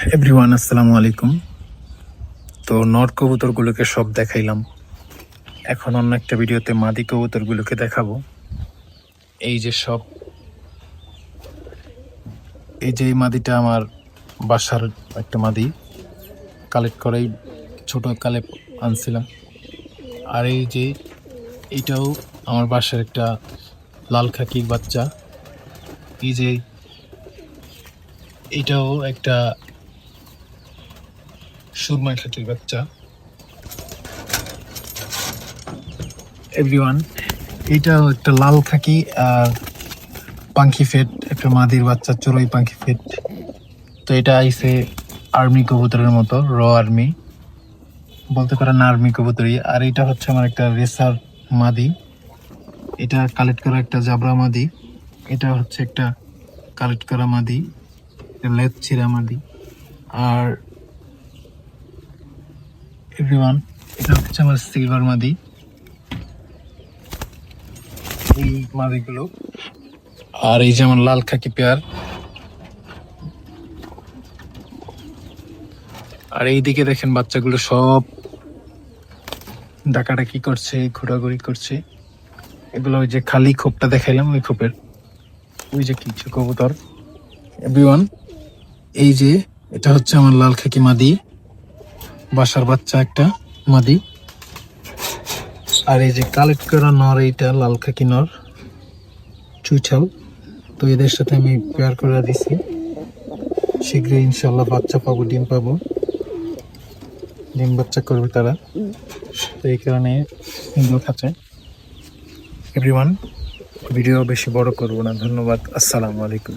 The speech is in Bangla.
এভরিওয়ান, আসসালামু আলাইকুম। তো নর কবুতরগুলোকে সব দেখাইলাম। এখন অন্য একটা ভিডিওতে মাদি কবুতরগুলোকে দেখাবো। এই যে সব, এই যে এই মাদিটা আমার বাসার একটা মাদি, কালেক্ট করেই ছোট কালে আনছিলাম। আর এই যে এইটাও আমার বাসার একটা লাল খাকির বাচ্চা। এই যে এইটাও একটা সুরমা খাকির বাচ্চা। এভরিওয়ান, এইটাও একটা লাল খাকি আর পাঙ্খি ফেট, একটা মাদির বাচ্চা চড়ুই পাঙ্খি ফেট। তো এটা আইসে আর্মি কবুতরের মতো, আর্মি বলতে পারেন, আর্মি কবুতরই। আর এটা হচ্ছে আমার একটা রেসার মাদি, এটা কালেক্ট করা একটা জাবরা মাদি। এটা হচ্ছে একটা কালেক্ট করা মাদি, লেজ ছিঁড়া মাদি। আর এভরিওয়ান, এটা হচ্ছে আমার সিলভার মাদি। এই মাদিগুলো, আর এই যে আমার লাল খাকি পেয়ার। আর এইদিকে দেখেন বাচ্চাগুলো সব ডাকাডাকি করছে, ঘোরাঘুরি করছে। এগুলো ওই যে খালি খোপটা দেখাইলাম, ওই খোপের ওই যে কিছু কবুতর। এভরিওয়ান, এই যে এটা হচ্ছে আমার লাল খাকি মাদি, বাসার বাচ্চা একটা মাদি। আর এই যে কালেক্ট করা নর, এইটা লাল খাকি নর চুইছাল। তো এদের সাথে আমি পেয়ার করে দিছি, শীঘ্রই ইনশাল্লাহ বাচ্চা পাবো, ডিম পাবো, ডিম বাচ্চা করবে তারা। তো এই কারণে এগুলো খাচ্ছে। এভরিওয়ান, ভিডিও বেশি বড় করবো না, ধন্যবাদ, আসসালামু আলাইকুম।